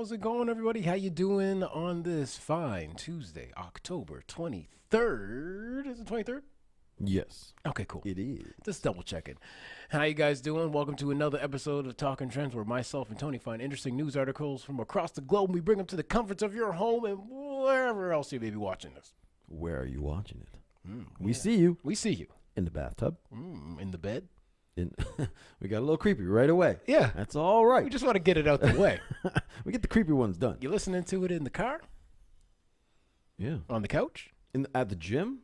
How's it going, everybody? How you doing on this fine Tuesday, October 23rd? Is it 23rd? Yes. Okay, cool. It is. Just double checking. How you guys doing? Welcome to another episode of Talking Trends, where myself and Tony find interesting news articles from across the globe, and we bring them to the comforts of your home and wherever else you may be watching this. Where are you watching it? We see you. We see you. In the bathtub. In the bed. We got a little creepy right away. Yeah. That's all right. We just want to get it out the way. We get the creepy ones done. You listening to it in the car? Yeah. On the couch? At the gym?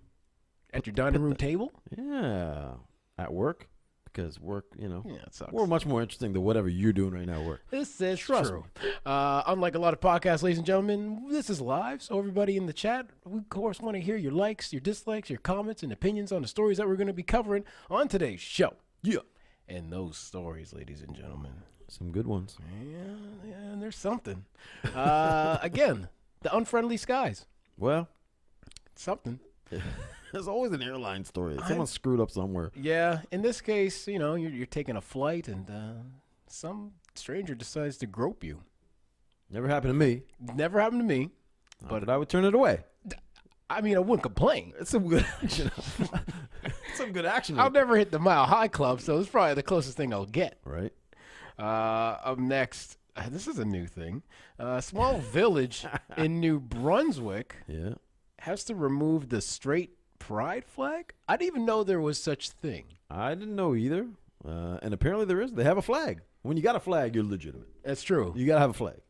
At your dining room table? Yeah. At work? Because work, Yeah, it sucks. we're much more interesting than whatever you're doing right now at work. This is Trust true. Unlike a lot of podcasts, ladies and gentlemen, this is live. So everybody in the chat, we of course want to hear your likes, your dislikes, your comments, and opinions on the stories that we're going to be covering on today's show. Yeah. And those stories, ladies and gentlemen. Some good ones. Yeah, and there's something. Again, the unfriendly skies. Well, Something. there's always an airline story. Someone screwed up somewhere. Yeah, in this case, you're taking a flight and some stranger decides to grope you. Never happened to me. Never happened to me. But I would turn it away. I mean, I wouldn't complain. It's some good action. Some good action. I'll never hit the Mile High Club, so it's probably the closest thing I'll get. Right. Up next, this is a new thing. A small village in New Brunswick Yeah. has to remove the straight pride flag. I didn't even know there was such thing. I didn't know either. And apparently there is. They have a flag. When you got a flag, you're legitimate. That's true. You got to have a flag.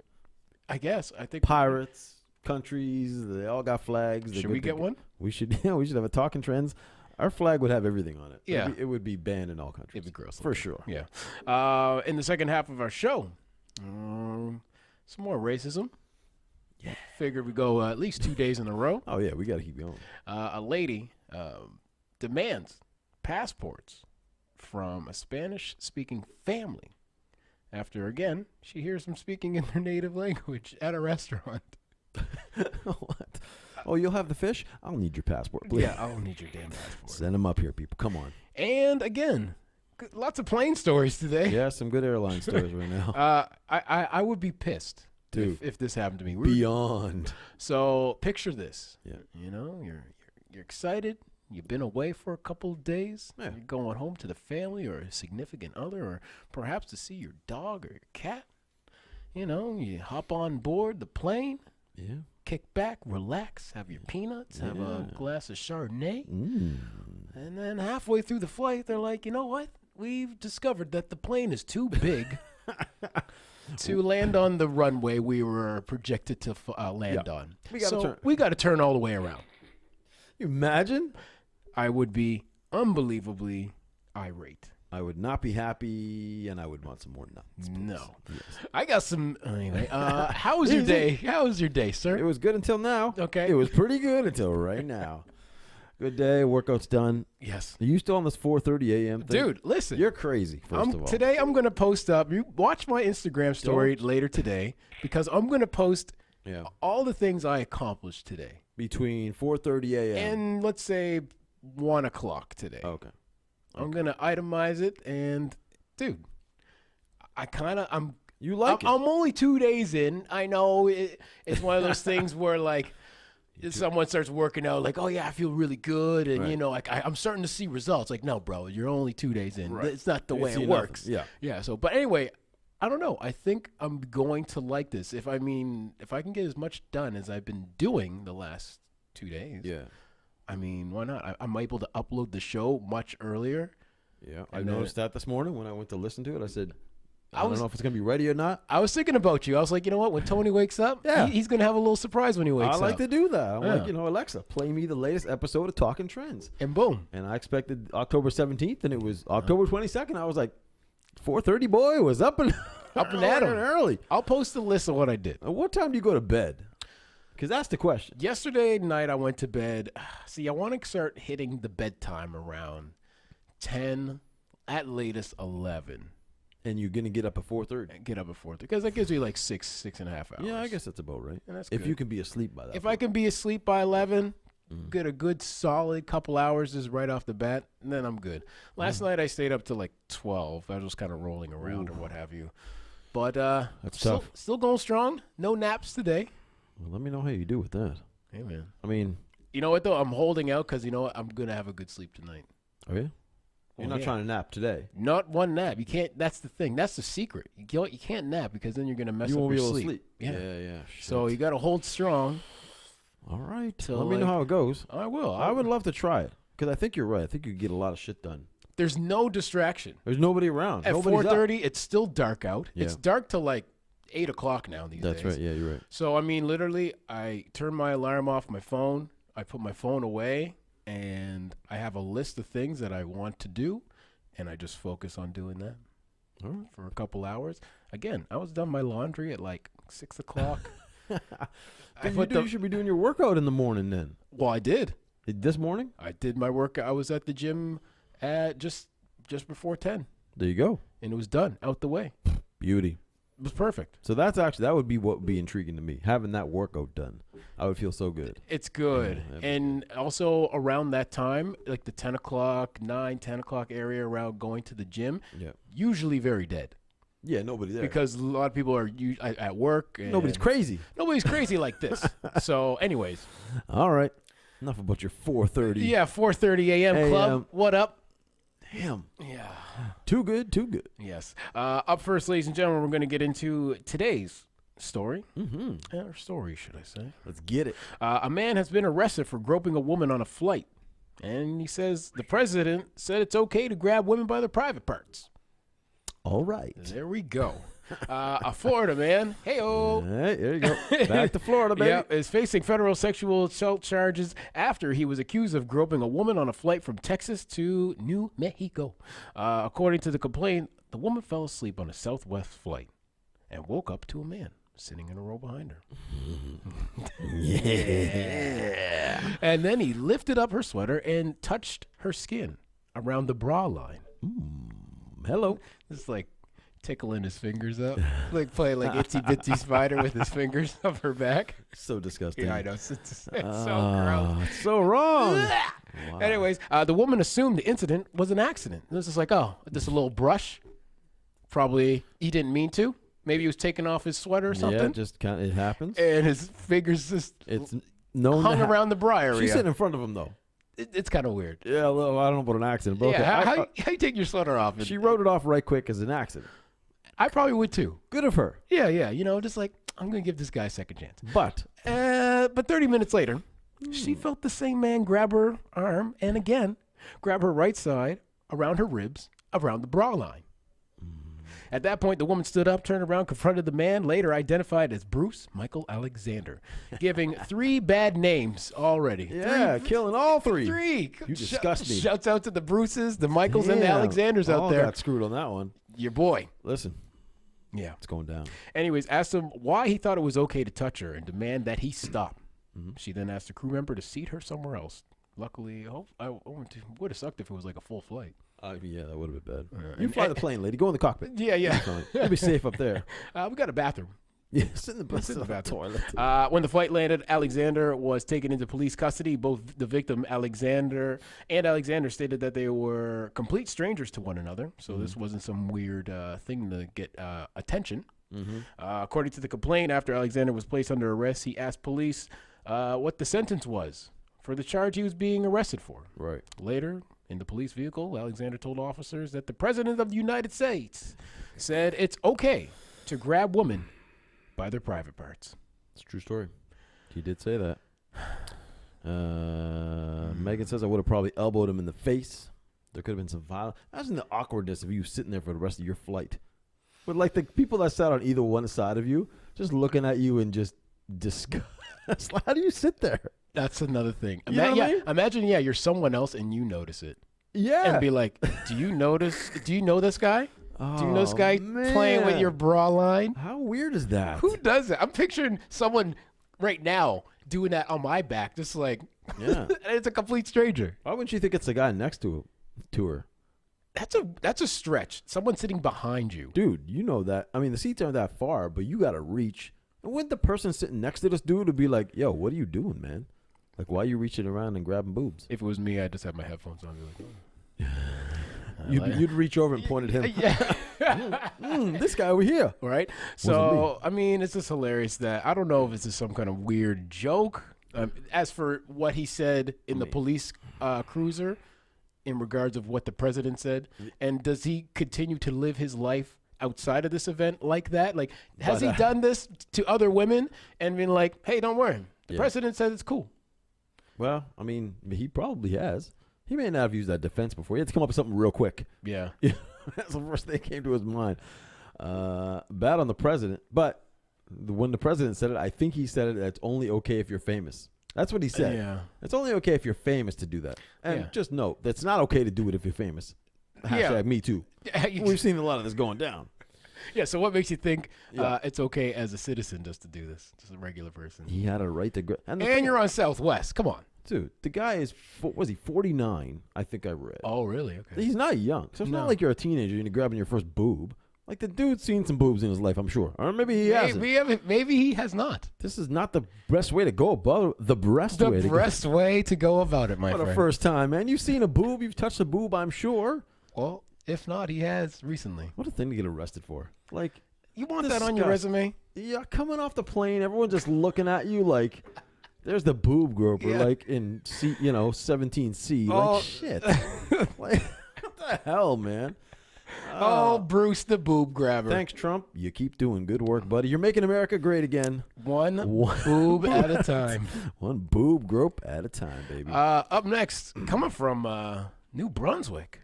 I guess. I think Pirates, countries, they all got flags. Should we get one? We should. Yeah, we should have a Talking Trends. Our flag would have everything on it. Yeah. It would be banned in all countries. It'd be gross. For sure. Yeah. In the second half of our show, some more racism. Yeah. Figured we go at least 2 days in a row. Oh, yeah. We got to keep going. A lady demands passports from a Spanish-speaking family after, again, she hears them speaking in their native language at a restaurant. What? Oh, you'll have the fish? I'll need your passport, please. Yeah, I'll need your damn passport. Send them up here, people. Come on. And, again, lots of plane stories today. Yeah, some good airline stories right now. I would be pissed. Dude. If this happened to me. Beyond. So picture this. Yeah. You're excited. You've been away for a couple of days. Yeah. You're going home to the family or a significant other, or perhaps to see your dog or your cat. You hop on board the plane, Yeah. kick back, relax, have your peanuts, have a glass of Chardonnay. And then halfway through the flight, they're like, you know what? We've discovered that the plane is too big to land on the runway we were projected to land on. We got to turn all the way around. You imagine? I would be unbelievably irate. I would not be happy, and I would want some more nuts. Please. No. Yes. I got some. Anyway, how was your day? How was your day, sir? It was good until now. Okay. It was pretty good until right now. Good day. Workout's done. Yes. Are you still on this 4:30 a.m. thing? Dude, listen. You're crazy, first of all. Today, I'm going to post up. You watch my Instagram story later today, because I'm going to post all the things I accomplished today. Between 4:30 a.m. And let's say 1 o'clock today. Okay. I'm going to itemize it. And, dude, You like it. I'm only 2 days in. I know it's one of those things where, like, someone starts working out, like, oh, yeah, I feel really good. And, Right. I'm starting to see results. Like, no, bro, you're only 2 days in. Right. It's not the way See it nothing. works. Yeah. Yeah. So, but anyway, I don't know. I think I'm going to like this. If I can get as much done as I've been doing the last 2 days. Yeah. I mean, why not? I'm able to upload the show much earlier. Yeah. I And noticed that this morning when I went to listen to it. I said, I was- don't know if it's going to be ready or not. I was thinking about you. I was like, you know what? When Tony wakes up, Yeah. he's going to have a little surprise when he wakes I up. like to do that. I'm Yeah. like, Alexa, play me the latest episode of Talking Trends. And boom. And I expected October 17th, and it was October 22nd. I was like, 4:30, boy, was up and Up and at 'em. early. I'll post a list of what I did. What time do you go to bed? Because that's the question. Yesterday night, I went to bed. See, I want to start hitting the bedtime around 10, at latest 11. And you're going to get up at 4:30. Get up at 4, because that gives me like 6.5 hours. Yeah, I guess that's about right. And that's if good. you can be asleep by that If point. I can be asleep by 11, get a good solid couple hours just right off the bat, and then I'm good. Last night I stayed up to like 12. I was just kind of rolling around or what have you. But That's tough. Still going strong. No naps today. Well, let me know how you do with that. Hey, man. I mean, You know what, though? I'm holding out because, you know what? I'm going to have a good sleep tonight. oh yeah? You're not trying to nap today. Not one nap. You can't. That's the thing. That's the secret. You can't nap because then you're going to mess up You won't be your able sleep. to sleep. Yeah. Yeah. So you got to hold strong. All right. So, Let me know how it goes. I will. I would love to try it because I think you're right. I think you get a lot of shit done. There's no distraction. There's nobody around. At Nobody's 4:30, it's still dark out. Yeah. It's dark till like 8 o'clock now these days. That's right. Yeah, you're right. So, I mean, literally, I turn my alarm off my phone. I put my phone away, and I have a list of things that I want to do, and I just focus on doing that for a couple hours. Again, I was done my laundry at like 6 o'clock. You should be doing your workout in the morning then. Well, I did. This morning? I did my work. I was at the gym at just before 10, There you go. and it was done, out the way. Beauty. It was perfect. So that would be what would be intriguing to me. Having that workout done, I would feel so good. It's good. Yeah, And also around that time, like the 10 o'clock area around going to the gym, Yeah. usually very dead. Yeah, nobody there. Because a lot of people are at work. And nobody's crazy. Nobody's crazy like this. So anyways. All right. Enough about your 4:30. Yeah, 4:30 a.m. club. What up? Damn. Yeah. Too good, too good. Yes. Up first, ladies and gentlemen, we're going to get into today's story. Mm-hmm. Or story, should I say. Let's get it. A man has been arrested for groping a woman on a flight. And he says the president said it's okay to grab women by their private parts. All right. There we go. A Florida man, hey-o. Hey, there you go. Back to Florida, baby. Yeah, is facing federal sexual assault charges after he was accused of groping a woman on a flight from Texas to New Mexico. According to the complaint, the woman fell asleep on a Southwest flight and woke up to a man sitting in a row behind her. Yeah. And then he lifted up her sweater and touched her skin around the bra line. Hello. It's like tickling his fingers up, like playing like Itsy Bitsy Spider with his fingers up her back. So disgusting. Yeah, I know. It's so gross. It's so wrong. Wow. Anyways, the woman assumed the incident was an accident. It was just like, oh, just a little brush. Probably he didn't mean to. Maybe he was taking off his sweater or something. Yeah, just kind of, it happens. And his fingers just hung around the bra area. She's sitting in front of him, though. It's kind of weird. Yeah, well, I don't know about an accident. But Yeah, okay. how you take your sweater off? She wrote it off right quick as an accident. I probably would too. Good of her. Yeah, you know, just like, I'm going to give this guy a second chance. But 30 minutes later, she felt the same man grab her arm and again grab her right side around her ribs, around the bra line. At that point, the woman stood up, turned around, confronted the man, later identified as Bruce Michael Alexander, giving 3 bad names already. yeah, killing all 3. 3. You disgust me. Shouts out to the Bruces, the Michaels, and the Damn. Alexanders out All there. got screwed on that one. Your boy. Listen, Yeah. it's going down. Anyways, asked him why he thought it was okay to touch her and demand that he stop. She then asked a crew member to seat her somewhere else. Luckily, would have sucked if it was like a full flight. Yeah, that would have been bad. You fly the plane, lady. Go in the cockpit. Yeah. You'll be safe up there. We got a bathroom. Yeah, sit in the bathroom. Toilet. When the flight landed, Alexander was taken into police custody. Both the victim, Alexander, and Alexander stated that they were complete strangers to one another. So this wasn't some weird thing to get attention. According to the complaint, after Alexander was placed under arrest, he asked police what the sentence was for the charge he was being arrested for. Right. Later, in the police vehicle, Alexander told officers that the President of the United States said it's okay to grab women by their private parts. It's a true story. He did say that. Megan says I would have probably elbowed him in the face. There could have been some violence. Imagine the awkwardness of you sitting there for the rest of your flight. With like the people that sat on either one side of you, just looking at you and just disgust. How do you sit there? That's another thing. You know what I mean? Imagine, you're someone else and you notice it. Yeah. And be like, do you know this guy? Oh, Do you know this guy playing with your bra line? How weird is that? Who does it? I'm picturing someone right now doing that on my back, just like, Yeah. and it's a complete stranger. Why wouldn't you think it's the guy next to her? That's a stretch. Someone sitting behind you. Dude, you know that. I mean, the seats aren't that far, but you got to reach. And wouldn't the person sitting next to this dude would be like, yo, what are you doing, man? Like, why are you reaching around and grabbing boobs? If it was me, I'd just have my headphones on. And be like, You'd reach over and point at him. yeah. This guy over here. Right? Wasn't me. So, I mean, it's just hilarious that I don't know if this is some kind of weird joke. As for what he said in the police cruiser in regards of what the president said, and does he continue to live his life outside of this event like that? Like, has he done this to other women and been like, hey, don't worry. The president said it's cool. Well, I mean, he probably has. He may not have used that defense before. He had to come up with something real quick. Yeah. That's the first thing that came to his mind. Bad on the president. But when the president said it, I think he said it, it's only okay if you're famous. That's what he said. Yeah. It's only okay if you're famous to do that. And just note, that's not okay to do it if you're famous. Hashtag me too. We've seen a lot of this going down. Yeah, so what makes you think it's okay as a citizen just to do this? Just a regular person. He had a right to go. And you're on Southwest. Come on. Dude, the guy is, was he 49? I think I read. Oh, really? Okay. He's not young. So it's not like you're a teenager and you're grabbing your first boob. Like, the dude's seen some boobs in his life, I'm sure. Or maybe he hasn't. Maybe he has not. This is not the best way to go about it. The best way to go about it, my friend. For the first time, man. You've seen a boob. You've touched a boob, I'm sure. Well, if not, he has recently. What a thing to get arrested for. Like, you want that on your resume? Yeah, coming off the plane, everyone just looking at you like, there's the boob groper, like in 17C. Like, shit. Like, what the hell, man? Bruce the boob grabber. Thanks, Trump. You keep doing good work, buddy. You're making America great again. One boob at a time. One boob grope at a time, baby. Up next, coming from New Brunswick,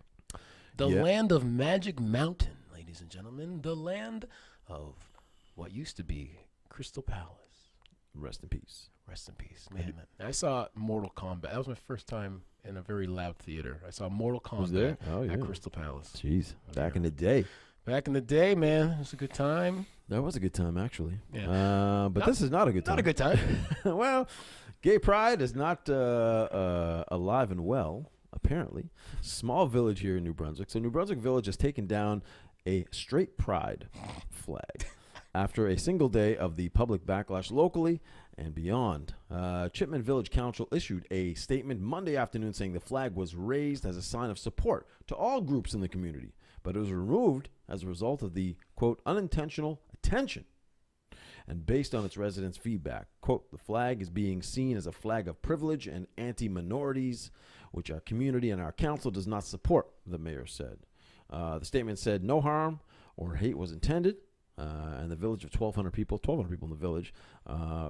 the land of Magic Mountain, ladies and gentlemen. The land of what used to be Crystal Palace. Rest in peace. Rest in peace. Man, I saw Mortal Kombat. That was my first time in a very loud theater. I saw Mortal Kombat at Crystal Palace. Jeez, back in the day. Back in the day, man. It was a good time. That was a good time, actually. Yeah. But this is not a good time. Not a good time. Well, gay pride is not alive and well, apparently. Small village here in New Brunswick. So New Brunswick Village has taken down a straight pride flag after a single day of the public backlash locally and beyond. Chipman Village Council issued a statement Monday afternoon saying the flag was raised as a sign of support to all groups in the community, but it was removed as a result of the, quote, unintentional attention. And based on its residents' feedback, quote, the flag is being seen as a flag of privilege and anti-minorities, which our community and our council does not support, the mayor said. The statement said no harm or hate was intended. And the village of 1,200 people in the village,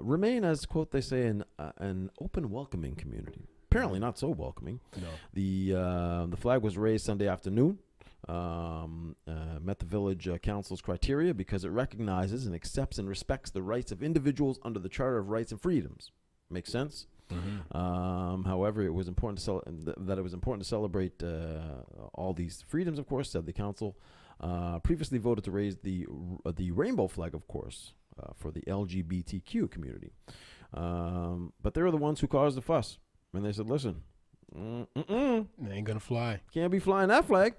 remain as, quote, they say, an open, welcoming community. Apparently not so welcoming. No. The flag was raised Sunday afternoon, met the village council's criteria because it recognizes and accepts and respects the rights of individuals under the Charter of Rights and Freedoms. Makes sense? Mm-hmm. However, it was important to celebrate all these freedoms, of course, said the council. Previously voted to raise the rainbow flag, of course, for the LGBTQ community. But they were the ones who caused the fuss. And they said, listen, it ain't going to fly. Can't be flying that flag.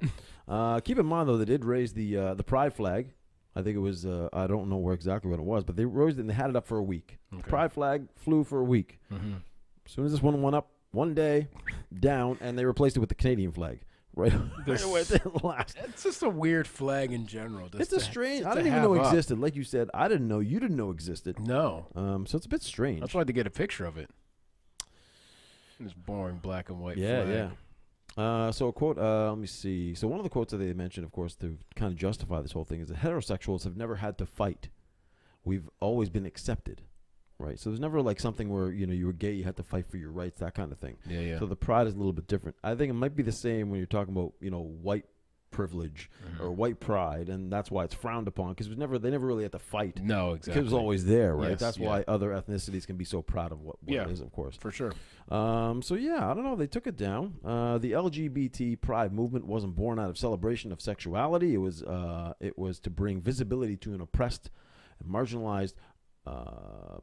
Keep in mind, though, they did raise the pride flag. I think it was, I don't know where exactly what it was, but they raised it and they had it up for a week. Okay. The pride flag flew for a week. Mm-hmm. As soon as this one went up, one day, down, and they replaced it with the Canadian flag. Right away at the last. It's just a weird flag in general. It's a strange. I didn't even know it existed. Like you said, I didn't know. You didn't know existed. No. So it's a bit strange. That's why I had to get a picture of it. This boring black and white flag. Yeah. So a quote. Let me see. So one of the quotes that they mentioned, of course, to kind of justify this whole thing is that heterosexuals have never had to fight. We've always been accepted. Right, so there's never like something where you were gay, you had to fight for your rights, that kind of thing. Yeah. So the pride is a little bit different. I think it might be the same when you're talking about white privilege or white pride, and that's why it's frowned upon because they never really had to fight. No, exactly. It was always there, right? Yes, that's why other ethnicities can be so proud of what it is, of course. For sure. So yeah, I don't know. They took it down. The LGBT pride movement wasn't born out of celebration of sexuality. It was to bring visibility to an oppressed and marginalized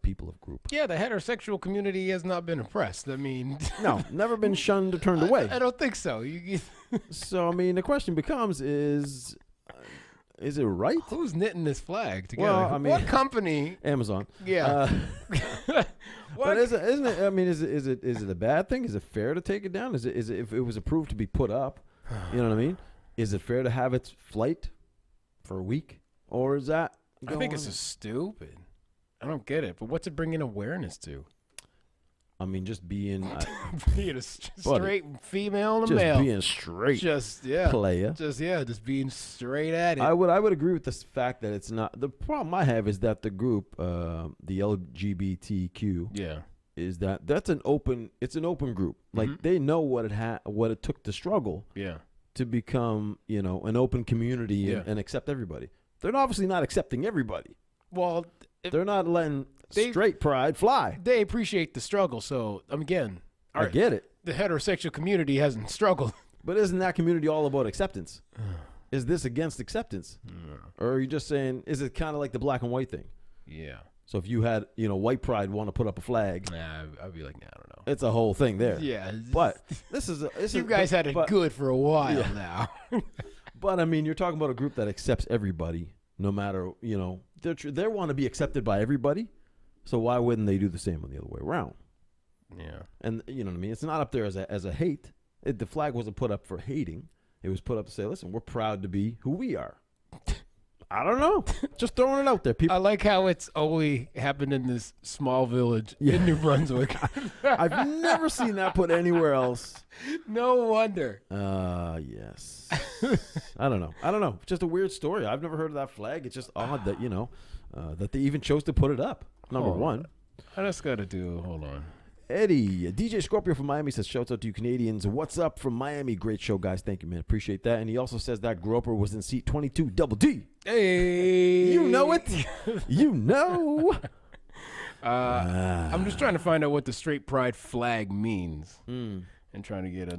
people of group. Yeah, the heterosexual community has not been oppressed. I mean, no, never been shunned or turned away. I don't think so. So I mean, the question becomes: is it right? Who's knitting this flag together? Well, I mean, what company? Amazon. Yeah. But isn't it? I mean, is it a bad thing? Is it fair to take it down? Is it if it was approved to be put up? You know what I mean? Is it fair to have its flight for a week? Or is that I think it's just stupid. I don't get it. But what's it bringing awareness to? I mean, just being Being a straight female and a male. Just being straight. Player. Just being straight at it. I would agree with this fact that it's not. The problem I have is that the group, the LGBTQ, is that's an open. It's an open group. Like they know what it took to struggle. To become, an open community and accept everybody. They're obviously not accepting everybody. Well, they're not letting straight pride fly. They appreciate the struggle. So again, I get it. The heterosexual community hasn't struggled. But isn't that community all about acceptance? Is this against acceptance? Or are you just saying, is it kind of like the black and white thing? Yeah. So if you had, white pride want to put up a flag. I'd be like, I don't know. It's a whole thing there. Yeah. But you guys had it good for a while now. But I mean, you're talking about a group that accepts everybody, no matter, they want to be accepted by everybody. So why wouldn't they do the same on the other way around? Yeah. And you know what I mean? It's not up there as a hate. The flag wasn't put up for hating. It was put up to say, listen, we're proud to be who we are. I don't know. Just throwing it out there. People. I like how it's only happened in this small village in New Brunswick. I've never seen that put anywhere else. No wonder. Yes. I don't know. Just a weird story. I've never heard of that flag. It's just odd that, that they even chose to put it up. Number one. I just got to hold on. Eddie, DJ Scorpio from Miami says, shouts out to you Canadians. What's up from Miami? Great show, guys. Thank you, man. Appreciate that. And he also says that Groper was in seat 22 double D. Hey. You know it. You know. I'm just trying to find out what the straight pride flag means. And trying to get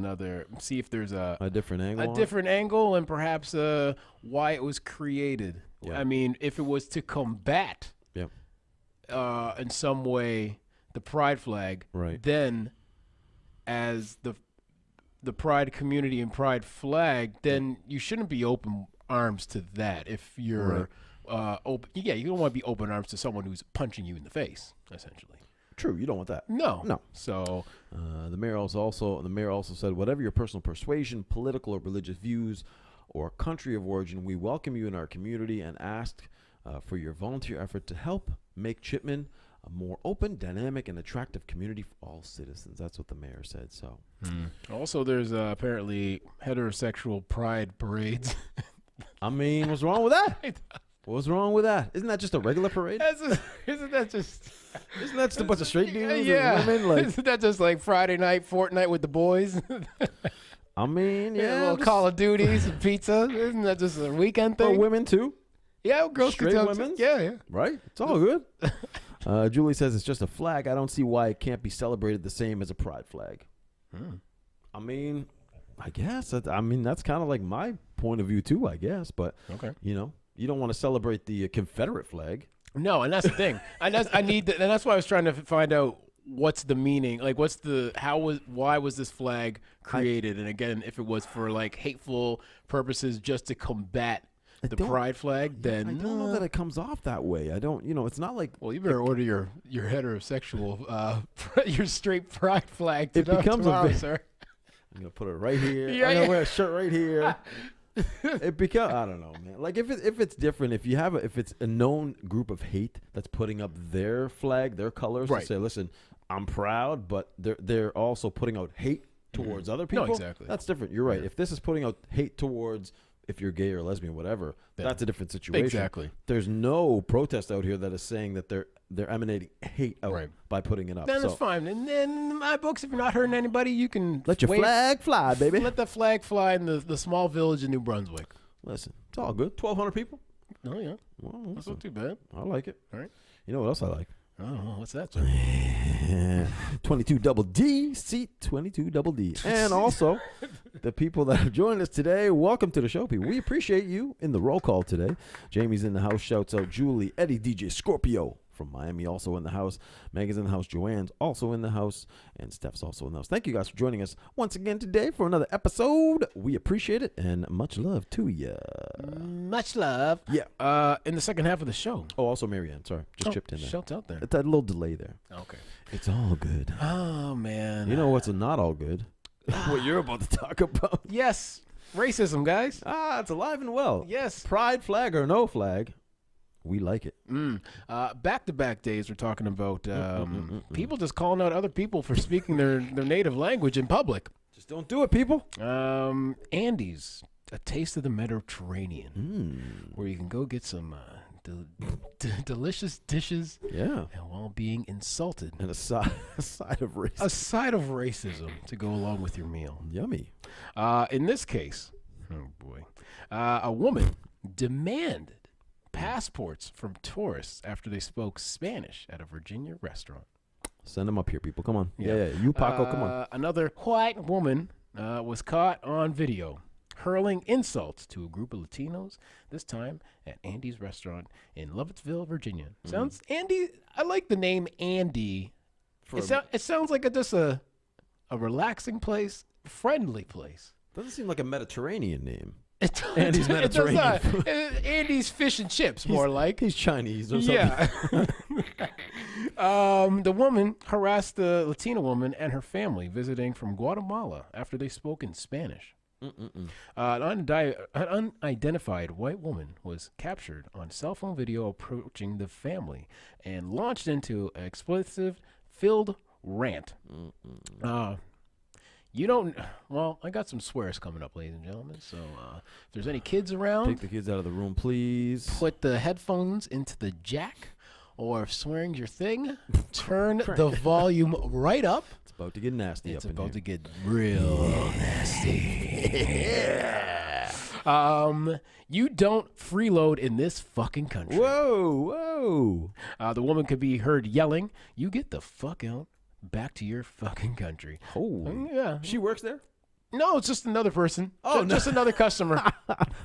see if there's a different angle. A different angle and perhaps why it was created. Yeah. I mean, if it was to combat in some way the pride flag, then as the pride community and pride flag, then you shouldn't be open arms to that if you're open. Yeah, you don't want to be open arms to someone who's punching you in the face, essentially. True, you don't want that. No. So the mayor also said, whatever your personal persuasion, political or religious views, or country of origin, we welcome you in our community and ask for your volunteer effort to help make Chipman a more open, dynamic, and attractive community for all citizens. That's what the mayor said. So, also, there's apparently heterosexual pride parades. I mean, what's wrong with that? What's wrong with that? Isn't that just a regular parade? Isn't that just a bunch of straight dudes? Yeah. And women? Like, isn't that just like Friday night, Fortnite with the boys? I mean, yeah. A little Call of Duties and pizza. Isn't that just a weekend thing? For women, too? Yeah, girls straight women. Yeah. Right? It's all good. Julie says it's just a flag. I don't see why it can't be celebrated the same as a pride flag. I mean, I guess. That's kind of like my point of view too, I guess. But, you don't want to celebrate the Confederate flag. No, and that's the thing. And that's why I was trying to find out what's the meaning. Like, why was this flag created? And again, if it was for like hateful purposes just to combat the pride flag, then I don't know that it comes off that way. I don't, it's not like. Well, you better order your heterosexual, your straight pride flag. It becomes tomorrow, sir. I'm gonna put it right here. I'm gonna wear a shirt right here. It becomes. I don't know, man. Like if it's different, if it's a known group of hate that's putting up their flag, their colors, to say, listen, I'm proud, but they're also putting out hate towards other people. No, exactly. That's different. You're right. Yeah. If this is putting out hate towards, if you're gay or lesbian, whatever, that's a different situation. Exactly. There's no protest out here that is saying that they're emanating hate out by putting it up. Then it's fine. And then in my books, if you're not hurting anybody, you can let your flag fly, baby. Let the flag fly in the small village in New Brunswick. Listen, it's all good. 1,200 people. Oh yeah. Well, that's not too bad. I like it. All right. You know what else I like? I don't know. What's that, sir? 22 double D, seat 22 double D. And also, the people that have joined us today, welcome to the show, people. We appreciate you in the roll call today. Jamie's in the house. Shouts out Julie, Eddie, DJ Scorpio from Miami, also in the house. Megan's in the house. Joanne's also in the house. And Steph's also in the house. Thank you guys for joining us once again today for another episode. We appreciate it, and much love to you. Much love. Yeah. In the second half of the show. Oh, also Marianne. Sorry. Just chipped in there. Shouts out there. It's that little delay there. Okay. It's all good. Oh, man. You know what's not all good? What you're about to talk about. Yes. Racism, guys. It's alive and well. Yes. Pride flag or no flag, we like it. Back-to-back days, we're talking about people just calling out other people for speaking their native language in public. Just don't do it, people. Andy's, a taste of the Mediterranean, where you can go get some delicious dishes, and while being insulted, and a side of racism. A side of racism to go along with your meal. Yummy. In this case, oh boy, a woman demanded passports from tourists after they spoke Spanish at a Virginia restaurant. Send them up here, people. Come on. Yeah. You, Paco, come on. Another white woman was caught on video hurling insults to a group of Latinos, this time at Andy's restaurant in Lovettsville, Virginia. Sounds, Andy, I like the name Andy. It sounds like just a relaxing place, friendly place. Doesn't seem like a Mediterranean name. Andy's Mediterranean. Andy's fish and chips, more like. He's Chinese or something. Yeah. The woman harassed the Latina woman and her family visiting from Guatemala after they spoke in Spanish. An unidentified white woman was captured on cell phone video approaching the family and launched into an explosive-filled rant. You don't. Well, I got some swears coming up, ladies and gentlemen. So if there's any kids around, take the kids out of the room, please. Put the headphones into the jack, or if swearing's your thing, turn the volume right up. It's about to get nasty. It's about to get real nasty. You don't freeload in this fucking country. Whoa. The woman could be heard yelling, "You get the fuck out. Back to your fucking country." Oh, yeah. She works there? No, it's just another person. Oh, just another customer.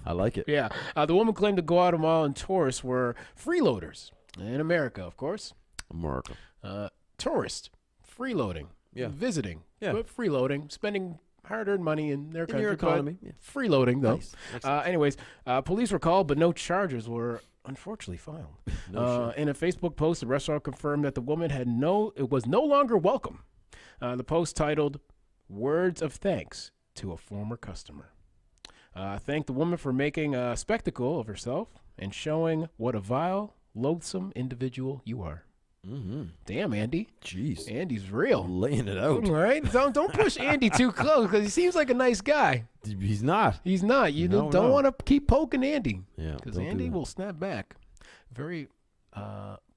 I like it. Yeah. The woman claimed the Guatemalan tourists were freeloaders in America, of course. America. Tourist, freeloading, visiting, but freeloading, spending hard-earned money in their country. Your economy. Freeloading, though. Nice. Anyways, police were called, but no charges were unfortunately filed. In a Facebook post, the restaurant confirmed that the woman was no longer welcome. The post titled, "Words of Thanks to a Former Customer." Thanked the woman for making a spectacle of herself and showing what a vile, loathsome individual you are. Damn, Andy. Jeez. Andy's real. Laying it out. All right? Don't push Andy too close because he seems like a nice guy. He's not. He's not. You don't want to keep poking Andy. Yeah. Because Andy will snap back very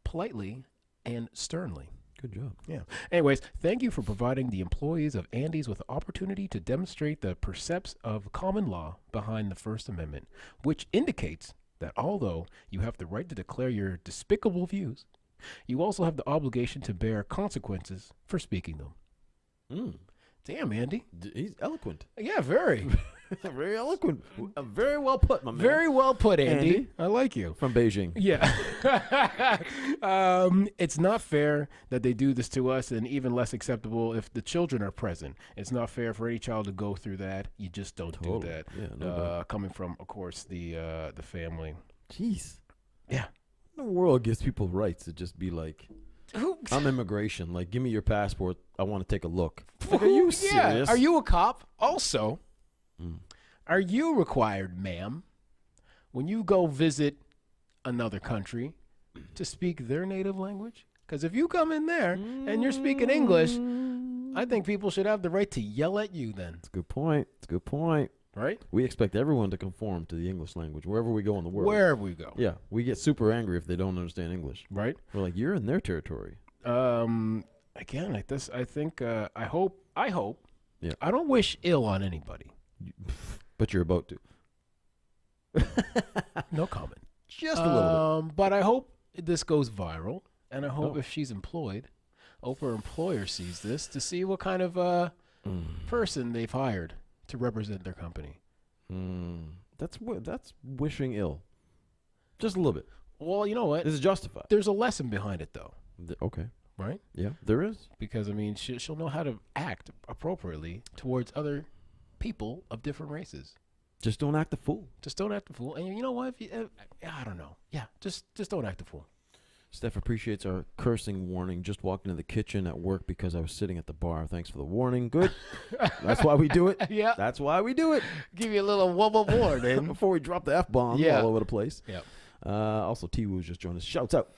politely and sternly. Good job. Yeah. Anyways, thank you for providing the employees of Andy's with the opportunity to demonstrate the precepts of common law behind the First Amendment, which indicates that although you have the right to declare your despicable views, you also have the obligation to bear consequences for speaking them. Damn, Andy. He's eloquent. Yeah, very. Very eloquent. Very well put, my man. Very well put, Andy. I like you. From Beijing. Yeah. It's not fair that they do this to us, and even less acceptable if the children are present. It's not fair for any child to go through that. You just don't do that. Yeah, no doubt. Coming from, of course, the family. Jeez. Yeah. The world gives people rights to just be like, I'm immigration. Like, give me your passport. I want to take a look. Like, are you serious? Are you a cop? Also, are you required, ma'am, when you go visit another country, to speak their native language? Because if you come in there and you're speaking English, I think people should have the right to yell at you then. That's a good point. It's a good point. Right? We expect everyone to conform to the English language wherever we go in the world. Wherever we go. Yeah. We get super angry if they don't understand English. Right? We're like, you're in their territory. Again, I think, I hope. Yeah. I don't wish ill on anybody. But you're about to. No comment. Just a little bit. But I hope this goes viral, and I hope if she's employed, hope her employer sees this to see what kind of person they've hired to represent their company. That's wishing ill. Just a little bit. Well, you know what? This is justified. There's a lesson behind it, though. Okay. Right? Yeah, there is. Because, I mean, she'll know how to act appropriately towards other people of different races. Just don't act a fool. Just don't act a fool. And you know what? I don't know. Yeah, just don't act a fool. Steph appreciates our cursing warning. Just walked into the kitchen at work because I was sitting at the bar. Thanks for the warning. Good. That's why we do it. Yeah. That's why we do it. Give you a little wobble warning. Before we drop the F-bomb all over the place. Yep. Also, T-Woo's just joined us. Shouts out.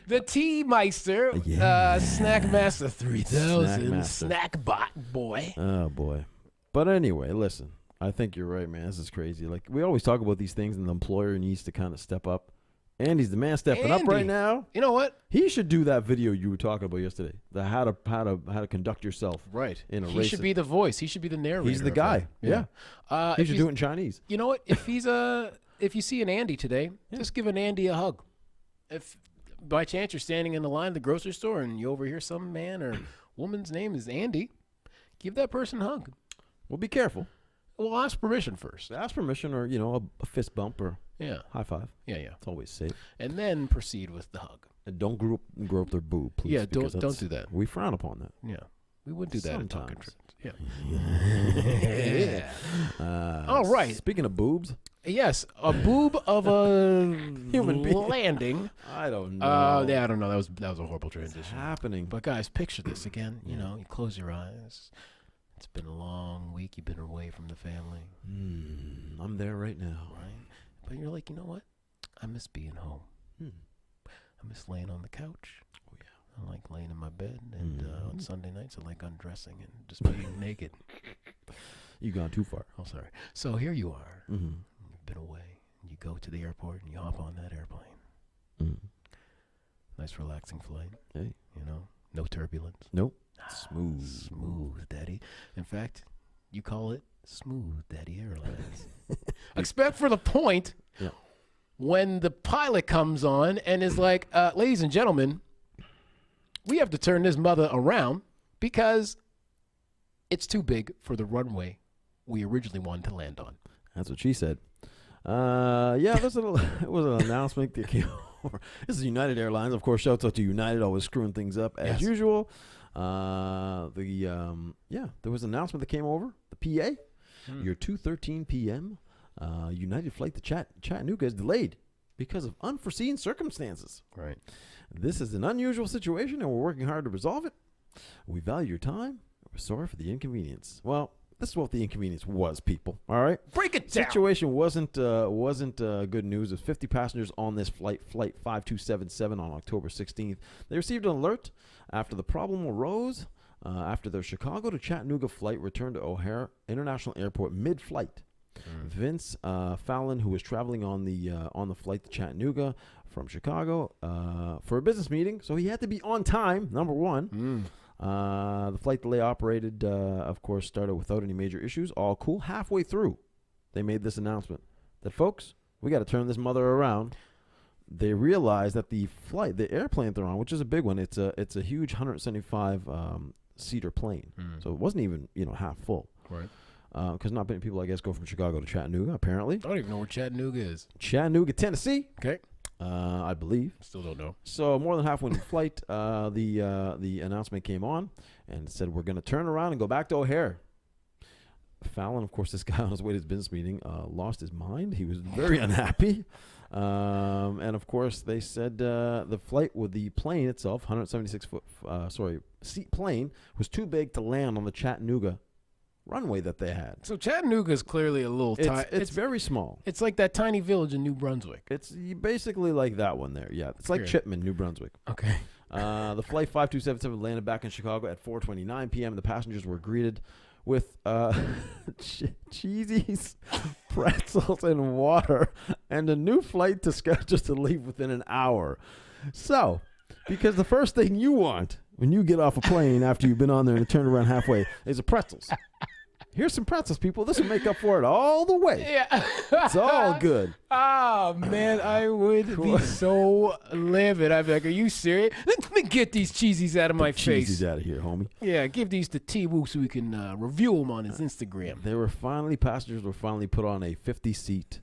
The T-Meister, Snackmaster 3000, Snackbot boy. Oh, boy. But anyway, listen. I think you're right, man. This is crazy. Like, we always talk about these things, and the employer needs to kind of step up. Andy's the man stepping up right now. You know what? He should do that video you were talking about yesterday. The how to conduct yourself. Right. In a race. He should be the voice. He should be the narrator. He's the guy. Yeah. He should do it in Chinese. You know what? If you see an Andy today, just give an Andy a hug. If by chance you're standing in the line at the grocery store and you overhear some man or woman's name is Andy, give that person a hug. Well, be careful. Well, ask permission first. Ask permission, or a fist bump or high five. Yeah. It's always safe. And then proceed with the hug. And don't grope their boob, please. Yeah, don't do that. We frown upon that. Yeah, we wouldn't do that in talking trips. Yeah. All right. Speaking of boobs. Yes, a boob of a human being landing. I don't know. I don't know. That was a horrible transition. What's happening? But guys, picture this again. You know, you close your eyes. It's been a long week. You've been away from the family. I'm there right now. Right? But you're like, you know what? I miss being home. I miss laying on the couch. Oh, yeah. I like laying in my bed. And on Sunday nights, I like undressing and just being naked. You've gone too far. Oh, sorry. So here you are. You've been away. You go to the airport and you hop on that airplane. Nice relaxing flight. Hey. You know, no turbulence. Nope. Smooth. Smooth, Daddy. In fact, you call it Smooth Daddy Airlines. Except for the point when the pilot comes on and is like, ladies and gentlemen, we have to turn this mother around because it's too big for the runway we originally wanted to land on. That's what she said. It was an announcement that came over. This is United Airlines. Of course, shouts out to United, always screwing things up as usual. There was an announcement that came over. The PA, your 2:13 p.m. United flight to Chattanooga is delayed because of unforeseen circumstances. Right. This is an unusual situation, and we're working hard to resolve it. We value your time. We're sorry for the inconvenience. Well, this is what the inconvenience was, people. All right? Break it down. Situation wasn't good news. There's 50 passengers on this flight 5277 on October 16th. They received an alert after the problem arose after their Chicago to Chattanooga flight returned to O'Hare International Airport mid-flight. Vince Fallon, who was traveling on the flight to Chattanooga from Chicago for a business meeting, so he had to be on time, number one. The flight delay operated, of course, started without any major issues. All cool. Halfway through, they made this announcement that, folks, we got to turn this mother around. They realized that the airplane they're on, which is a big one, it's a huge 175 seater plane, so it wasn't even half full. Right. Because not many people, I guess, go from Chicago to Chattanooga. Apparently, I don't even know where Chattanooga is. Chattanooga, Tennessee. Okay. I believe. Still don't know. So more than halfway in the flight, the announcement came on and said, we're going to turn around and go back to O'Hare. Fallon, of course, this guy on his way to his business meeting, lost his mind. He was very unhappy. And, of course, they said the flight with the plane itself, 176-seat plane, was too big to land on the Chattanooga runway that they had. So Chattanooga is clearly a little tiny. It's very small. It's like that tiny village in New Brunswick. It's basically like that one there. Yeah, it's like Chipman, New Brunswick. Okay. The flight 5277 landed back in Chicago at 4:29 p.m. The passengers were greeted with cheesies, pretzels, and water, and a new flight to schedule to leave within an hour. So, because the first thing you want when you get off a plane after you've been on there and turn around halfway is a pretzels. Here's some pretzels, people. This will make up for it all the way. Yeah. It's all good. Oh, man, I would be so livid. I'd be like, are you serious? Let me get these cheesies out of my face. Cheesies out of here, homie. Yeah, give these to T-Woo so we can review them on his Instagram. Passengers were finally put on a 50-seat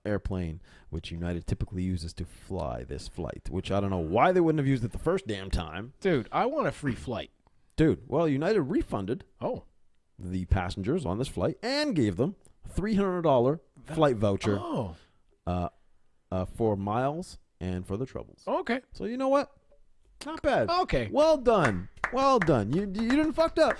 airplane, which United typically uses to fly this flight, which I don't know why they wouldn't have used it the first damn time. Dude, I want a free flight. Dude, well, United refunded the passengers on this flight and gave them a $300 flight voucher for miles and for the troubles. Okay. So you know what? Not bad. Okay. Well done. Well done. You didn't fucked up,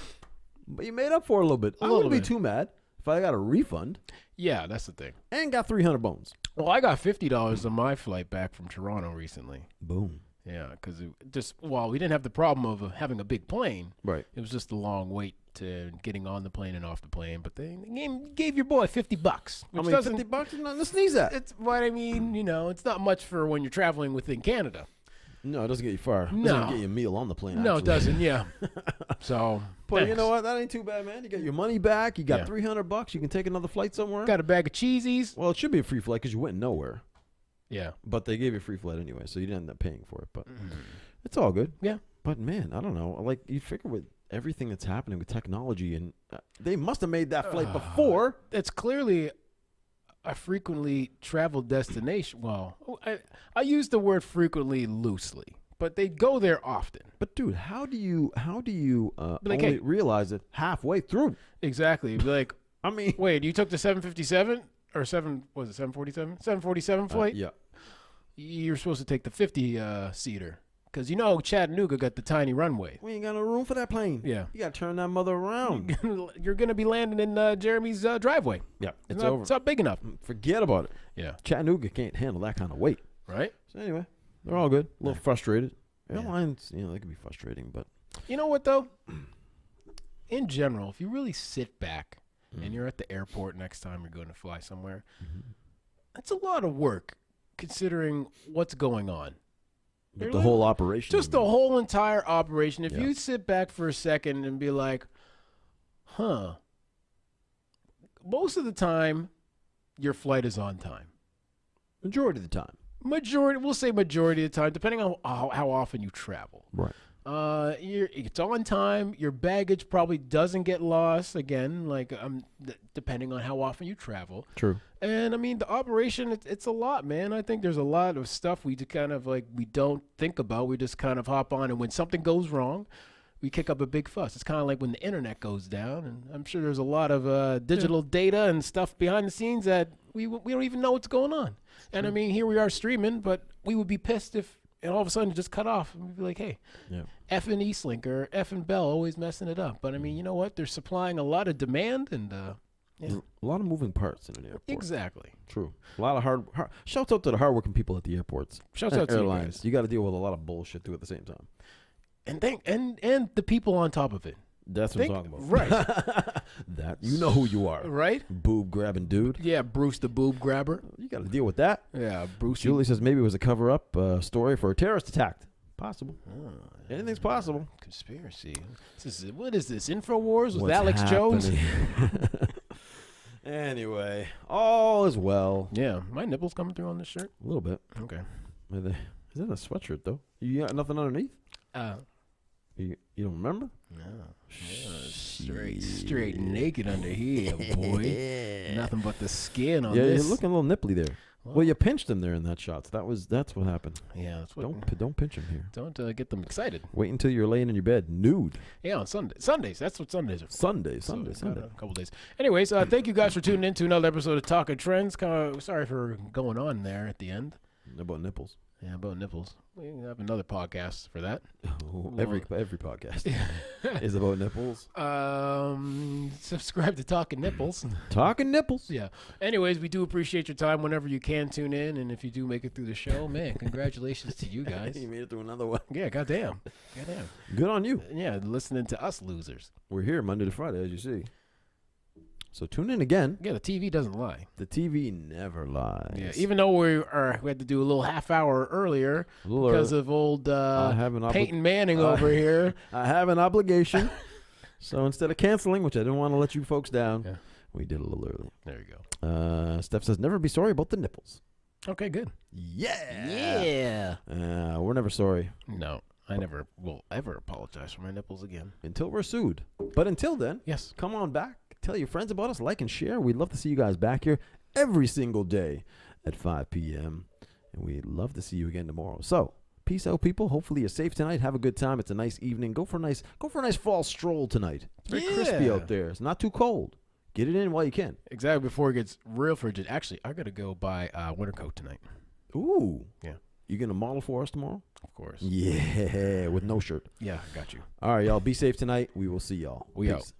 but you made up for it a little bit. I wouldn't be too mad if I got a refund. Yeah, that's the thing. And got 300 bones. Well, I got $50 on my flight back from Toronto recently. Boom. Yeah, because we didn't have the problem of having a big plane. Right. It was just a long wait to getting on the plane and off the plane. But they gave your boy $50. I mean, $50 is nothing to sneeze at. It's what I mean. It's not much for when you're traveling within Canada. No, it doesn't get you far. It No. doesn't get you a meal on the plane. No, actually. it doesn't. Yeah. So, But you thanks. know what? That ain't too bad, man. You got your money back. You got Yeah. $300. You can take another flight somewhere. Got a bag of cheesies. Well, it should be a free flight because you went nowhere. Yeah. But they gave you a free flight anyway, so you didn't end up paying for it. But it's all good. Yeah. But man, I don't know. Like you figure with everything that's happening with technology, and they must have made that flight before. It's clearly a frequently traveled destination. Well, I use the word frequently loosely, but they go there often. But dude, how do you like, only hey, realize it halfway through? Exactly. Be like, I mean, wait, you took the 757 or 747? 747 flight? yeah. You're supposed to take the 50-seater because Chattanooga got the tiny runway. We ain't got no room for that plane. Yeah. You got to turn that mother around. You're going to be landing in Jeremy's driveway. Yeah, it's not, over. It's not big enough. Forget about it. Yeah. Chattanooga can't handle that kind of weight. Right? So anyway, they're all good. A little frustrated. Yeah. Airlines, they can be frustrating, but You know what, though? In general, if you really sit back and you're at the airport next time you're going to fly somewhere, that's a lot of work considering what's going on. the whole operation. Just the whole entire operation. If Yeah. you sit back for a second and be like, most of the time, your flight is on time. Majority of the time. We'll say majority of the time, depending on how often you travel. Right. It's on time. Your baggage probably doesn't get lost again, depending on how often you travel. True. And I mean, the operation, it's a lot, man. I think there's a lot of stuff we just kind of we don't think about. We just kind of hop on, and when something goes wrong, we kick up a big fuss. It's kind of like when the internet goes down, and I'm sure there's a lot of digital data and stuff behind the scenes that we don't even know what's going on. And I mean, here we are streaming, but we would be pissed if and all of a sudden it just cut off. And we'd be like, hey, effing Eastlink or effing Bell always messing it up. But I mean, you know what? They're supplying a lot of demand and a lot of moving parts in an airport. Exactly. True. A lot of hard shouts out to the hardworking people at the airports. Shouts out to airlines. you guys. You got to deal with a lot of bullshit too at the same time. And the people on top of it. That's what I'm talking about. Right. That you know who you are. Right? Boob grabbing dude. Yeah, Bruce the boob grabber. You got to deal with that. Yeah, Bruce. Julie says maybe it was a cover-up story for a terrorist attack. Possible. Anything's possible. Conspiracy. What is this? InfoWars with What's Alex Jones? Anyway, all is well. Yeah, my nipples coming through on this shirt. A little bit. Okay. Is that a sweatshirt though? You got nothing underneath? You don't remember? No. Yeah, straight naked under here, boy. Nothing but the skin on this. Yeah, you're looking a little nipply there. Well, you pinched him there in that shot. So that's what happened. Yeah, that's what. Don't pinch him here. Don't get them excited. Wait until you're laying in your bed nude. Yeah, on Sundays. That's what Sundays are for. Sunday. A couple days. Anyways, thank you guys for tuning in to another episode of Talking Trends. Sorry for going on there at the end. About nipples. Yeah, about nipples. We have another podcast for that. Oh, every podcast is about nipples. Subscribe to Talking Nipples. Talking nipples. Yeah. Anyways, we do appreciate your time whenever you can tune in, and if you do make it through the show, man, congratulations to you guys. You made it through another one. Yeah, goddamn. Good on you. Yeah, listening to us losers. We're here Monday to Friday, as you see. So tune in again. Yeah, the TV doesn't lie. The TV never lies. Yeah, even though we had to do a little half hour earlier because of old Peyton Manning over here. I have an obligation. So instead of canceling, which I didn't want to let you folks down, we did a little early. There you go. Steph says, never be sorry about the nipples. Okay, good. Yeah. We're never sorry. No, I never will ever apologize for my nipples again. Until we're sued. But until then, yes, come on back. Tell your friends about us, like and share. We'd love to see you guys back here every single day at 5 p.m. And we'd love to see you again tomorrow. So, peace out, people. Hopefully you're safe tonight. Have a good time. It's a nice evening. Go for a nice fall stroll tonight. It's very crispy out there. It's not too cold. Get it in while you can. Exactly, before it gets real frigid. Actually, I got to go buy a winter coat tonight. Ooh. Yeah. You gonna model for us tomorrow? Of course. Yeah, with no shirt. Yeah, got you. All right, y'all. Be safe tonight. We will see y'all. We Peace. out.